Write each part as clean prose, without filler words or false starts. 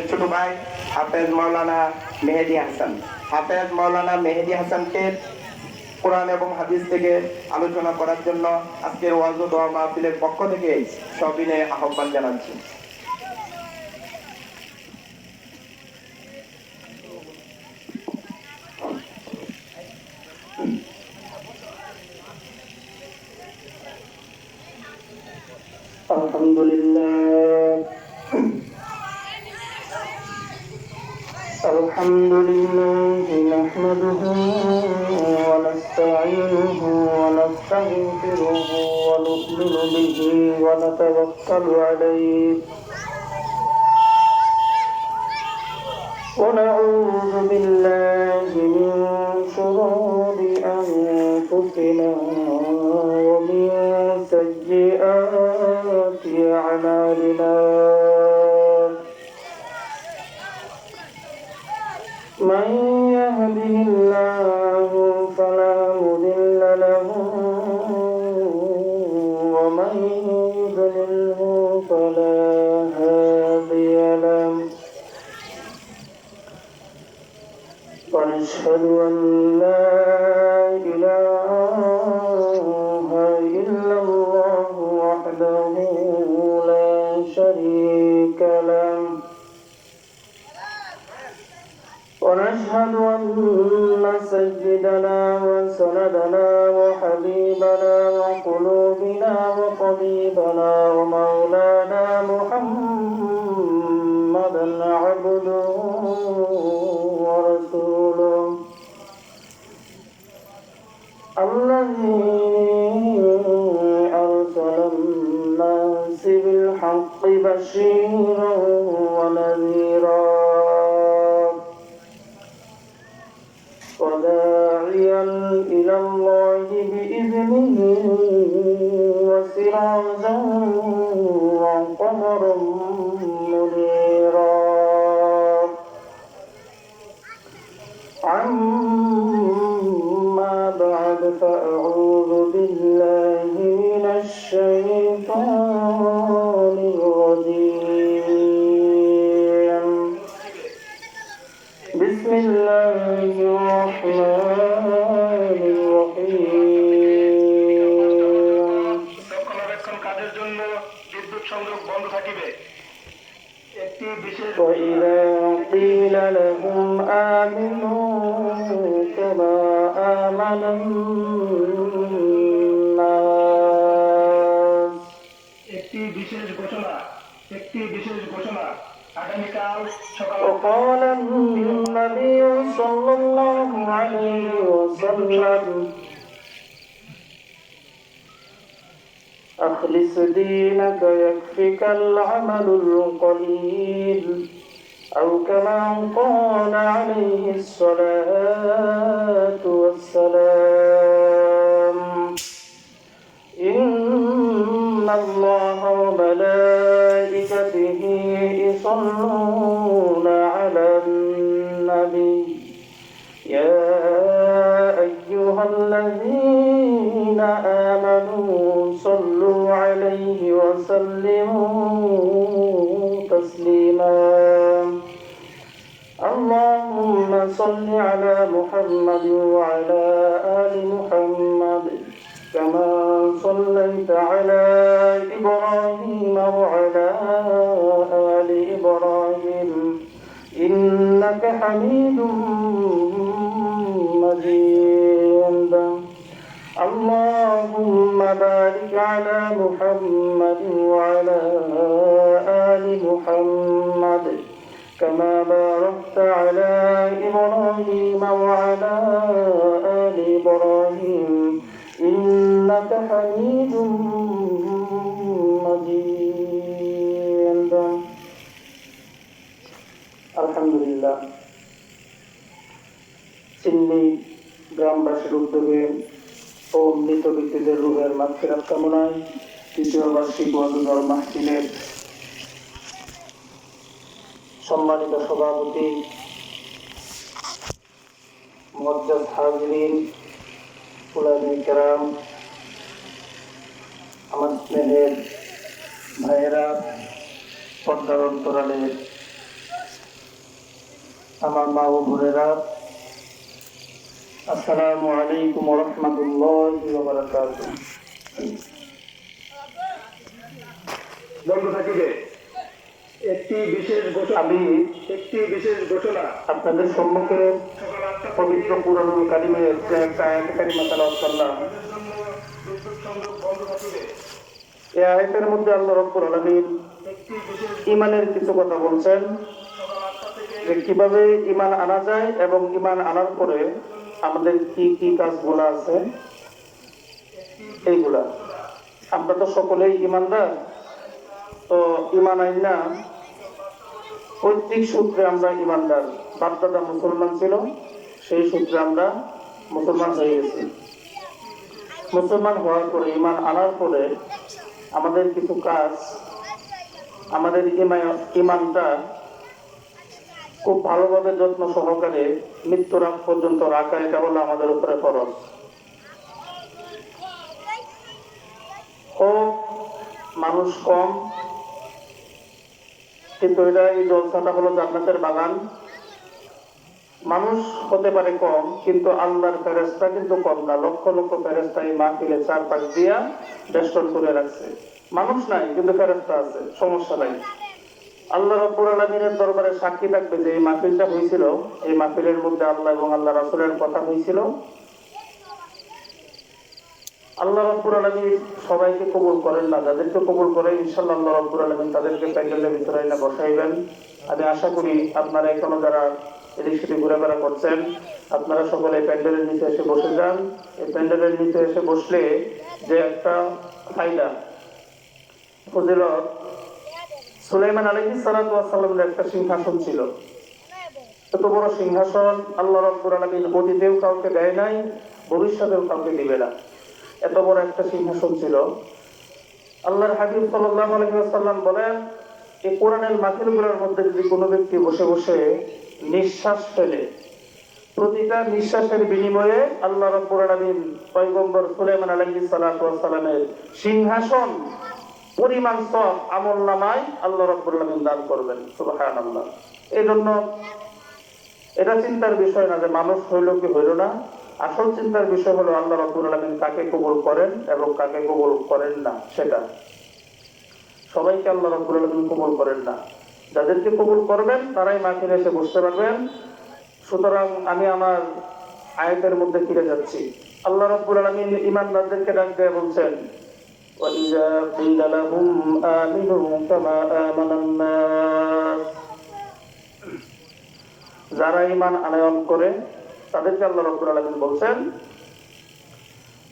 ছোট ভাই হাফেজ মাওলানা মেহেদী হাসান। হাফেজ মাওলানা মেহেদী হাসানকে কোরআন এবং হাদিস থেকে আলোচনা করার জন্য আজকের ওয়াজ ও দোয়া মাহফিলের পক্ষ থেকে সবিনয়ে আহ্বান জানাচ্ছি। الحمد لله نحمده ونستعينه ونستغفره ونؤمن به ونتوكل عليه ونعوذ بالله من شرور أنفسنا ومن سيئات أعمالنا من يهده الله فلا مضل له ومن يضلله فلا هادي له ونشهد أن لا إله إلا الله وحده لا شريك له ونشهد أن سيدنا وسندنا وحبيبنا وقلوبنا وطبيبنا ومولانا محمدا عبده ورسوله الذي أرسل الناس بالحق بشيرا ونذيرا وداعيا إلى الله بإذنه وسراجا وقمرا منيرا عما بعد فأعوذ بالله من الشيطان الرجيم بسم الله الرحمن الرحيم রক্ষণাবেক্ষণ কাজের জন্য বিদ্যুৎ সংযোগ বন্ধ থাকিবে। একটি বিশেষ وإذا قيل لهم آمنوا كما آمن الناس একটি বিশেষ ঘোষণা আগামীকাল সকাল وقال النبي صلى الله عليه وسلم أخلص دينك يكفك العمل القليل أو كما قال عليه الصلاة والسلام إن الله وملائكته يصلون على النبي يا أيها الذين آمنوا صلوا عليه وسلموا تسليما اللهم صل على محمد وعلى آل محمد كما صليت على إبراهيم وعلى آل إبراهيم إنك حميد مجيد اللهم بارك على محمد وعلى آل محمد كما باركت على إبراهيم وعلى آل إبراهيم إنك حميد مجيد الحمد لله সিন্নি গ্রামবাসীর উদ্যোগে ও মৃত ব্যক্তিদের রুহের মাগফিরাত কামনায় তৃতীয় বার্ষিক ওয়াজ ও দোয়া মাহফিলের সম্মানিত সভাপতি মুআজ্জাজ হাজিরিন উলামায়ে কেরাম আমার স্নেহের ভাইয়েরা পর্দার অন্তরালে আমার মা ও বোনেরা, আসসালামু আলাইকুম ওয়া রাহমাতুল্লাহি ওয়া বারাকাতুহু। বন্ধু থাকিবে আমি একটি বিশেষ ঘটনা আপনাদের সম্মুখে পবিত্র কুরআনুল কারীমের একটা আয়াত কারিমা তেলাওয়াত করলাম। এই আয়াতের মধ্যে আল্লাহ রাব্বুল আলামিন ঈমানের কিছু কথা বলছেন, যে কিভাবে ঈমান আনা যায় এবং ঈমান আনার পরে আমাদের কি কি কাজগুলো আছে এইগুলা। আমরা তো সকলেই ঈমানদার, তো ঈমান আইনা পৈতৃক সূত্রে আমরা ঈমানদার। বাপদাদা মুসলমান ছিল, সেই সূত্রে আমরা মুসলমান হয়ে গেছি। মুসলমান হওয়ার পরে ঈমান আনার পরে আমাদের কিছু কাজ, আমাদের ঈমানটা খুব ভালোভাবে যত্ন সহকারে মৃত্যুর আগ পর্যন্ত রাখা, এটা হলো আমাদের উপরে ফরজ। ও মানুষ কম, কিন্তু এটা এই জলসাটা হলো জান্নাতের বাগান। মানুষ হতে পারে কম, কিন্তু আল্লাহর ফেরেশতা কিন্তু কম না। লক্ষ লক্ষ ফেরেশতা এই মাহফিলে চারপাশ দিয়া বেষ্টন করে রাখছে। মানুষ নাই, কিন্তু ফেরেশতা আছে, সমস্যা নাই। আল্লাহ রাব্বুল আলামিনের দরবারে সাক্ষী থাকবে যে এই মাহফিলটা হয়েছিল, এই মাহফিলের মধ্যে আল্লাহ এবং আল্লাহ রাসূলের কথা হয়েছিল। আল্লাহ রাব্বুল আলামিন সবাইকে কবুল করেন না, যাদেরকে কবুল করে ইনশাআল্লাহ আল্লাহ রাব্বুল আলামিন তাদেরকে প্যান্ডেলের ভিতরে এনে বসাইবেন। আমি আশা করি আপনারা এখনো যারা এদিক সেদিক ঘোরাফেরা করছেন, আপনারা সকলে প্যান্ডেলের নিচে এসে বসে যান। এই প্যান্ডেলের নিচে এসে বসলে যে একটা ফায়দা, ফজিলত, সুলাইমান আলাইহিস সালাতু ওয়াস সালামের একটা সিংহাসন ছিল। এত বড় সিংহাসন আল্লাহ রাব্বুল আলামিন অতীতেও কাউকে দেয় নাই, ভবিষ্যতেও কাউকে দিবে না। এত বড় একটা সিংহাসন ছিল। আল্লাহর হাবিব সাল্লাল্লাহু আলাইহি ওয়াসাল্লাম বলেন, এই কোরআনের মাহফিলগুলোর মধ্যে যদি কোনো ব্যক্তি বসে বসে নিঃশ্বাস ফেলে, প্রতিটা নিঃশ্বাসের বিনিময়ে আল্লাহ রাব্বুল আলামিন পয়গম্বর সুলাইমান আলাইহিস সালাতু ওয়াস সালামের সিংহাসন পরিমাণ সওয়াব আমলনামায় আল্লাহ রাব্বুল আলামিন দান করবেন। সুবহানাল্লাহ। এই জন্য এটা চিন্তার বিষয় না যে মানুষ হইল কি হইল না। আসল চিন্তার বিষয় হলো আল্লাহ রাব্বুল আলামিন কাকে কবুল করেন এবং কাকে কবুল করেন না। সেটা সবাইকে আল্লাহ রাব্বুল আলামিন কবুল করেন না। যাদেরকে কবুল করবেন তারাই মাহফিলে এসে বসতে পারবেন। সুতরাং আমি আমার আয়াতের মধ্যে ফিরে যাচ্ছি। আল্লাহ রাব্বুল আলামিন ঈমানদারদেরকে ডাক দিয়ে বলছেন, وَإِذَا قِيلَ لَهُمْ آمِنُوا كَمَا آمَنَ النَّاسُ, যারা ঈমান আনয়ন করে তাদেরকে আল্লাহ রাব্বুল আলামিন বলছেন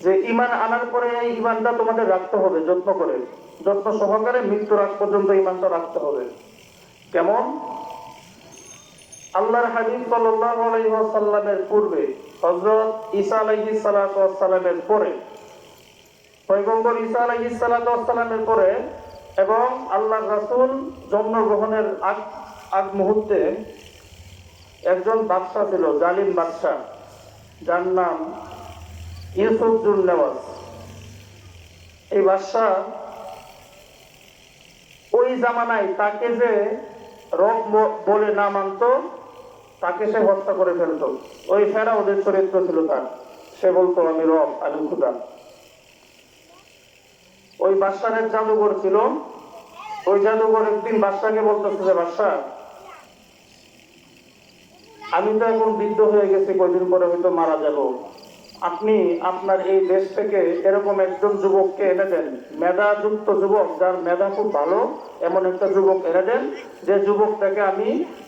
যে ঈমান আনার পরে এই ঈমানটা তোমাদের রাখতে হবে, যত্ন করে, যত্ন সহকারে মৃত্যুর আগ পর্যন্ত ঈমানটা রাখতে হবে। কেমন? আল্লাহর হাবিব সাল্লাল্লাহু আলাইহি ওয়াসাল্লামের পূর্বে হযরত ঈসা আলাইহিস সালাতু ওয়াস সালামের পরে, পয়গম্বর ঈসা আলাইহিস সালাতু ওয়াস সালামের পরে এবং আল্লাহর রাসূল জন্মগ্রহণের আগ মুহূর্তে একজন বাদশা ছিল, জালিম বাদশা, যার নাম ইউসুফ জুন নেওয়াজ। এই বাদশা ওই জামানায় তাকে যে রব বলে না মানত, তাকে সে হত্যা করে ফেলত। ওই ফেরাউনের চরিত্র ছিল তার। সে বলতো আমি রব, আমি খোদা। ওই বাদশার জাদুঘর ছিল। ওই জাদুঘর একদিন বাদশাকে বলতেছে যে বাদশা, আমি তো এখন বৃদ্ধ হয়ে গেছি, কয়দিন পরে হয়তো মারা যাব। আপনি আপনার এই দেশ থেকে এরকম একজন যুবককে এনে দেন, মেধাযুক্ত যুবক, যার মেধা খুব ভালো, এমন একটা যুবক এনে দেন যে যুবকটাকে আমি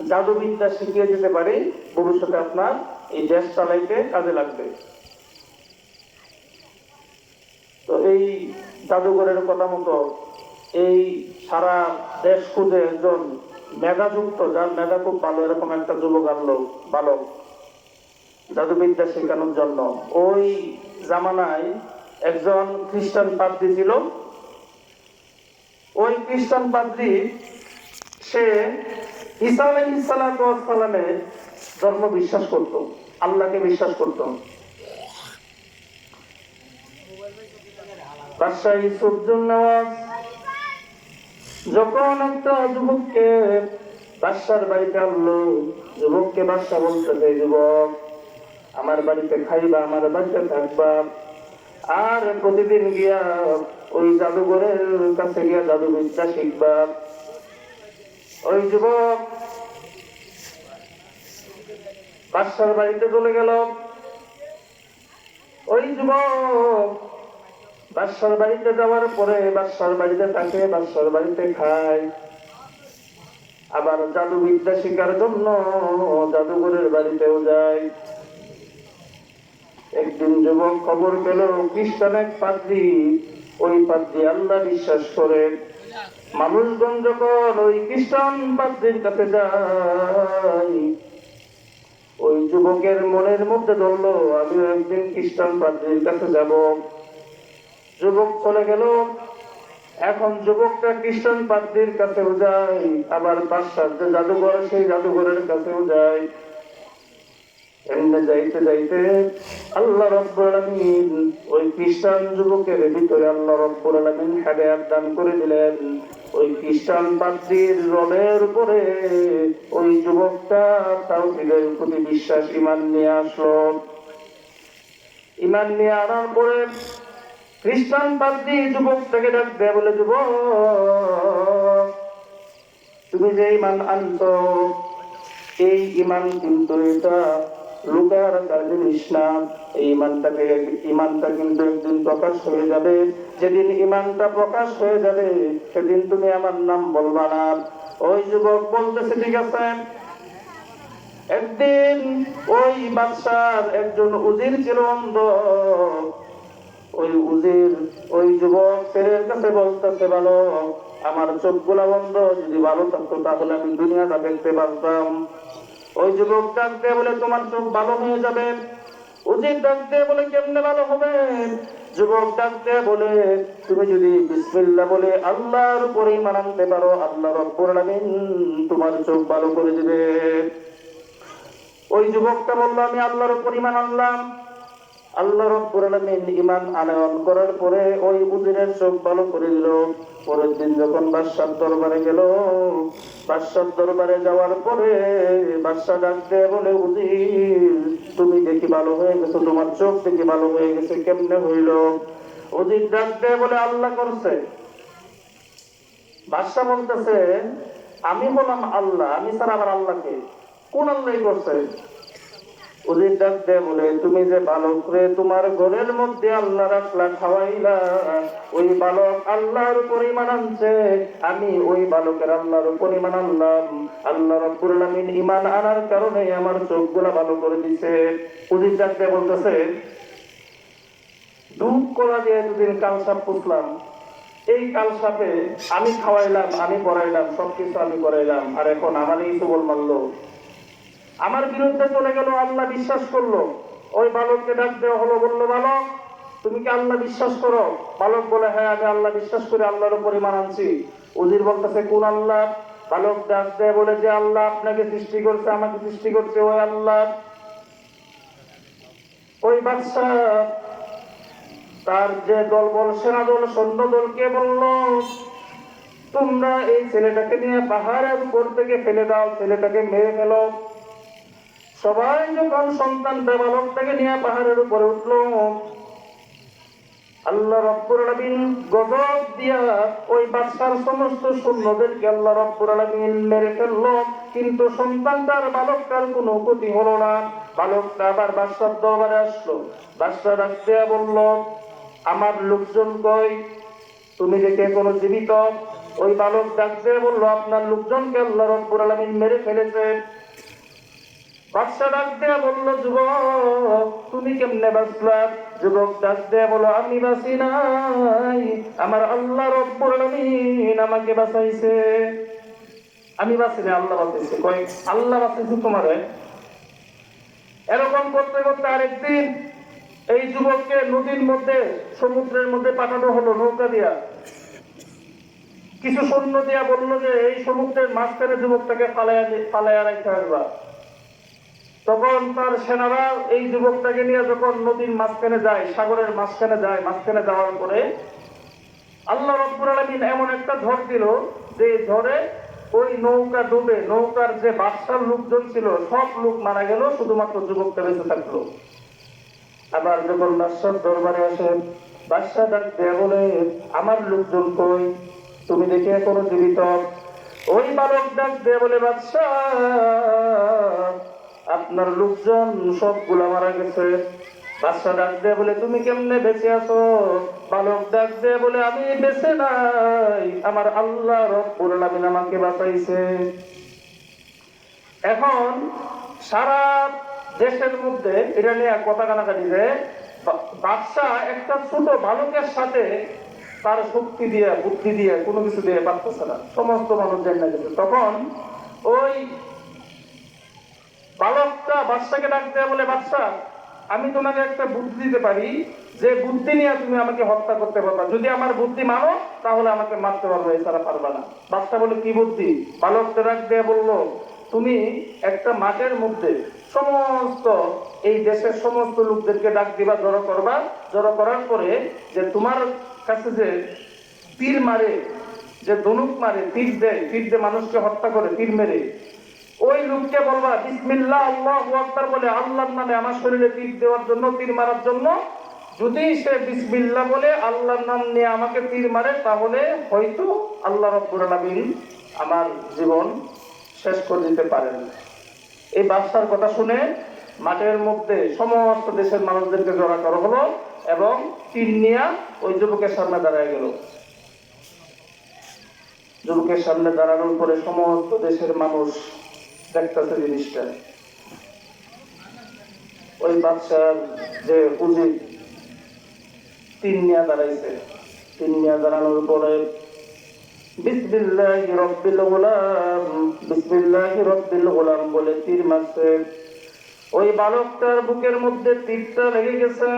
জাদুবিদ্যা শিখিয়ে দিতে পারি, ভবিষ্যতে আপনার এই দেশ চালাইতে কাজে লাগবে। তো এই জাদুঘরের কথা মতো এই সারা দেশ খুঁজে একজন মেধাযুক্ত, যার মেধা খুব ভালো, এরকম একটা যুবক আনলো, বালক, জাদুবিদ্যা শেখানোর জন্য। ওই জামানায় একজন খ্রিস্টান পাদ্রী ছিল। ওই খ্রিস্টান পাদ্রী সে ঈসা আলাইহিস সালাতু ওয়াস সালামের ধর্ম বিশ্বাস করত, আল্লাহকে বিশ্বাস করত। বাদশা ইউসুফ জুন নেওয়াজ যখন একটা যুবককে বাদশার বাড়িতে আনলো। যুবককে বাদশা বলতেছে, যুবক আমার বাড়িতে খাইবা, আমার বাড়িতে থাকবা, আর প্রতিদিন গিয়া ওই জাদুঘরের কাছে গিয়া জাদুবিদ্যা শিখবা। ওই যুবক বাদশার বাড়িতে চলে গেল। ওই যুবক বাদশার বাড়িতে যাওয়ার পরে বাদশার বাড়িতে থাকে, বাদশার বাড়িতে খায়, আবার জাদুবিদ্যা শেখার জন্য জাদুঘরের বাড়িতেও যায়। একদিন যুবক খবর পেল খ্রিস্টান এক পাদ্রী, ওই পাদ্রী আল্লাহ বিশ্বাস করে। মানুষগণ যখন ওই খ্রিস্টান পাদ্রীর কাছে যায়, ওই যুবকের মনের মধ্যে ধরলো আমিও একদিন খ্রিস্টান পাদ্রীর কাছে যাব। যুবক চলে গেল। এখন যুবকটা খ্রিস্টান পাদ্রীর কাছেও যায়, আবার বাদশার যে জাদুঘর সেই জাদুঘরের কাছেও যায়। এমনি যাইতে যাইতে আল্লাহ রাব্বুল আলামিন ওই খ্রিস্টান যুবকের ভিতরে আল্লাহ রাব্বুল আলামিন হেদায়েত দান করে দিলেন। ওই খ্রিস্টান পাদ্রীর রবের উপরে ওই যুবকটা তাওহীদের প্রতি বিশ্বাস ঈমান নিয়ে আসলো। ঈমান নিয়ে আনার পরে খ্রিস্টান পাদ্রী যুবকটাকে ডাক দেয়, বলে, যুবক তুমি যে ঈমান আনছো, এই ঈমান কিন্তু এটা লুকায় রাখার জিনিস না। এই ঈমানটা কিন্তু একদিন প্রকাশ হয়ে যাবে। যেদিন ঈমানটা প্রকাশ হয়ে যাবে সেদিন তুমি আমার নাম বলবা না। ওই যুবক বলতেছে, ঠিক আছে। একদিন ওই বাদশার একজন উজির ছিল অন্ধ। ওই উজির ওই যুবক ছেলের কাছে বলতেছে, ভালো আমার চোখগুলা বন্ধ, যদি ভালো থাকতো তাহলে আমি দুনিয়াটা দেখতে পারতাম। ওই যুবক ডাক দিয়ে বলে, তোমার চোখ ভালো হয়ে যাবে। উজির ডাক দিয়ে বলে, কেমনে ভালো হবে? যুবক ডাক দিয়ে বলে, তুমি যদি বিসমিল্লাহ বলে আল্লাহর উপরে ঈমান আনতে পারো, আল্লাহ রাব্বুল আলামিন তোমার চোখ ভালো করে দিবে। ওই যুবকটা বলল, আমি আল্লাহর উপর ঈমান আনলাম। আল্লাহ রাব্বুল আলামিন ঈমান আনয়ন করার পরে ওই উজিরের চোখ ভালো করে দিল। পরের দিন যখন বাদশার দরবারে গেল, বাদশার দরবারে যাওয়ার পরে বাদশা ডাক দিয়ে বলে, উজির তুমি দেখি ভালো হয়ে গেছো, তোমার চোখ দেখি ভালো হয়ে গেছে, কেমনে হইল? উজির ডাক দিয়ে বলে, আল্লাহ করছে। বাদশা বলতেছে, আমি বললাম আল্লাহ, আমি স্যার আবার আল্লাহকে কোন আল্লাহ করছে? উজির ডাক দিয়ে বলে, তুমি যে বালক রে তোমার ঘরের মধ্যে আল্লাহ রাখলা, খাওয়াইলা, ওই বালক আল্লাহর উপর ঈমান আনছে, আমি ওই বালকের আল্লাহর উপর ঈমান আনলাম। আল্লাহ রাব্বুল আলামিন ঈমান আনার কারণে আমার চোখগুলা ভালো করে দিছে। উজির ডাক দিয়ে বলতেছে, দুধ কলা দিয়ে দুদিন কাল সাপ পুষলাম, এই কাল সাপে আমি খাওয়াইলাম, আমি পড়াইলাম, সবকিছু আমি করাইলাম, আর এখন আমারই সবল মারলো, আমার বিরুদ্ধে চলে গেল, আল্লাহ বিশ্বাস করলো। ওই বালককে ডাক দেওয়া হলো, বললো, বালক তুমি কি আল্লাহ বিশ্বাস করো? বালক বলে, হ্যাঁ আমি আল্লাহ বিশ্বাস করি, আল্লাহর উপর ঈমান আনছি। উজির বলতেছে, কোন আল্লাহ? বালক ডাক দেয় বলে, যে আল্লাহ আপনাকে সৃষ্টি করছে, আমাকে সৃষ্টি করছে, ওই আল্লাহ। ওই বাদশা তার যে দলবল, সেনাদল, সৈন্যদলকে বললো, তোমরা এই ছেলেটাকে নিয়ে পাহাড়ের উপর থেকে ফেলে দাও, ছেলেটাকে মেরে ফেলো। সবাই যখন সন্তান বালকটাকে নিয়ে পাহাড়ের উপরে উঠলো, আল্লাহ রাব্বুল আলামিন গজব দিয়া ওই বাদশার সমস্ত সৈন্যদেরকে আল্লাহ রাব্বুল আলামিন মেরে ফেললো, কিন্তু সন্তানটার বালকটার কোনো ক্ষতি হলো না। বালকটা আবার বাদশার দরবারে আসলো। বাদশা ডাক দিয়া বলল, আমার লোকজন কই? তুমি দেখে কোনো জীবিত? ওই বালক ডাক দিয়ে বললো, আপনার লোকজনকে আল্লাহ রাব্বুল আলামিন মেরে ফেলেছে। বাদশা ডাক দিয়ে বললো, যুবক তুমি কেমনে বাঁচলা? যুবক ডাক দিয়ে বলো, আমি বাঁচি নাই, আমার আল্লাহ রাব্বুল আলামিন আমাকে বাঁচাইছে। আমি বাঁচি না, আল্লাহ বাঁচাইছে। কই আল্লাহ বাঁচাইছে তোমারে? এরকম করতে করতে আরেকদিন এই যুবককে নদীর মধ্যে, সমুদ্রের মধ্যে পাঠানো হলো নৌকা দিয়া। কিছু সৈন্য দিয়া বললো যে এই সমুদ্রের মাঝখানে যুবকটাকে ফালাইয়া রাখতে আসবা। তখন তার সেনারা এই যুবকটাকে নিয়ে যখন নদীর মাঝখানে যায়, সাগরের মাঝখানে যায়, মাঝখানে যাওয়ার পরে আল্লাহ রাব্বুল আলামিন এমন একটা ঝড় দিল, যে ঝড়ে ওই নৌকা ডুবে নৌকার যে বাদশার লোকজন ছিল সব লোক মারা গেল, শুধুমাত্র যুবকটা বেঁচে থাকলো। আবার যখন বাদশার দরবারে আসেন, বাদশাহ ডাক দেয়া বলে, আমার লোকজন কই? তুমি দেখি এখনো জীবিত। ওই বালক ডাক দেয়া বলে, বাদশাহ আপনার লোকজন সবগুলা মারা গেছে। বাদশাহ ডাক দেয়া বলে, তুমি কেমনে বেঁচে আছো? বালক ডাক দেয়া বলে, আমি বেঁচে নাই, আমার আল্লাহ রব্বুল আলামিন আমাকে বাঁচাইছে। এখন সারা দেশের মধ্যে এটা নিয়ে কথা কানাকাটি যে বাদশাহ একটা ছোট বালকের সাথে তার শক্তি দিয়ে বুদ্ধি দিয়ে কোনো কিছু দিয়ে পারতেছে না, সমস্ত মানুষ জেনে গেছে। তখন ওই বালকটা বাদশাকে ডাক দেয়া বলে, বাদশাহ আমি তোমাকে একটা বুদ্ধি দিতে পারি, যে বুদ্ধি নিয়ে তুমি আমাকে হত্যা করতে পারবা। যদি আমার বুদ্ধি মানো তাহলে আমাকে মারতে পারবে, এছাড়া পারবা না। বাদশাহ বলে, কি বুদ্ধি? বালকটা ডাক দেয়া বললো, তুমি একটা মাঠের মধ্যে সমস্ত এই দেশের সমস্ত লোকদেরকে ডাক দিবা, জড়ো করবা। জড়ো করার পরে যে তোমার কাছে যে তীর মারে, যে ধনুক মারে, তীর দেয়, তীর দিয়ে মানুষকে হত্যা করে তীর মেরে, ওই লোককে বলবা বিসমিল্লাহ আল্লাহু আকবার বলে, আল্লাহর নামে আমার শরীরে তীর দেওয়ার জন্য, তীর মারার জন্য। যদি সে বিসমিল্লাহ বলে আল্লাহর নাম নিয়ে আমাকে তীর মারে, তাহলে হয়তো আল্লাহ রাব্বুল আলামিন আমার জীবন শেষ করে দিতে পারেন। এই বাদশার কথা শুনে মাঠের মধ্যে সমস্ত দেশের মানুষদেরকে জড়া করা হলো এবং তীর নিয়ে ওই যুবকের সামনে দাঁড়ায় গেল। যুবকের সামনে দাঁড়ানোর পরে সমস্ত দেশের মানুষ দেখতেছে জিনিসটা। ওই বাদশার যে উজির তীর নিয়ে দাঁড়াইছে, তীর নিয়ে দাঁড়ানোর পরে বিসমিল্লাহি রাব্বিল গুলাম, বিসমিল্লাহি রাব্বিল গুলাম বলে তীর মারছে। ওই বালকটার বুকের মধ্যে তীরটা লেগে গেছে।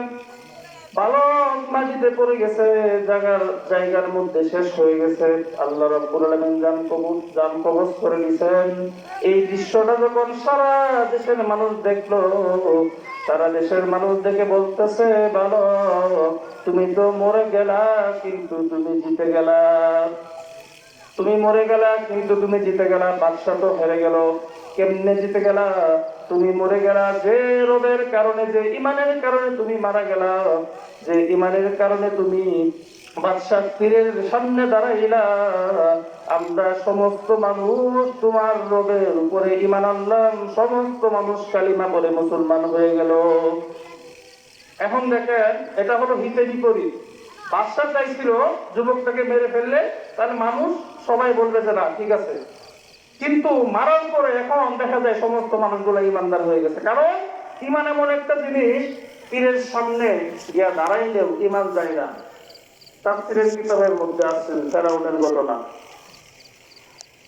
বালক মাটিতে পড়ে গেছে, জায়গার মধ্যে শেষ হয়ে গেছে। আল্লাহ রাব্বুল আলামিন জান কবজ করে নিছেন। এই দৃশ্যটা যখন সারা দেশের মানুষ দেখলো, সারা দেশের মানুষ দেখে বলতেছে, বালক তুমি তো মরে গেলা, কিন্তু তুমি জিতে গেলা। তুমি মরে গেলা কিন্তু তুমি জিতে গেলা। বাদশা তো হেরে গেল। কেমনে জিতে গেলা? তুমি মরে গেলা যে রবের কারণে, যে ইমানের কারণে তুমি মারা গেলা, যে ইমানের কারণে তুমি বাদশার তীরের সামনে দাঁড়াইলা। আমরা সমস্ত মানুষ তোমার রবের উপরে ইমান আনলাম, সমস্ত মানুষ কালিমা বলে মুসলমান হয়ে গেল। এখন দেখেন, এটা হলো হিতে বিপরীত। বাদশা চাইছিল যুবকটাকে মেরে ফেললে তাহলে মানুষ সবাই বলবে যে না ঠিক আছে, কিন্তু মারার পরে এখন দেখা যায় সমস্ত মানুষগুলো ইমানদার হয়ে গেছে। কারণ ইমান এমন একটা জিনিস, পীরের সামনে গিয়া দাঁড়াইলেও ইমান যায় না। তাফসীরের কিতাবের মধ্যে আছে ফেরাউনের ঘটনা।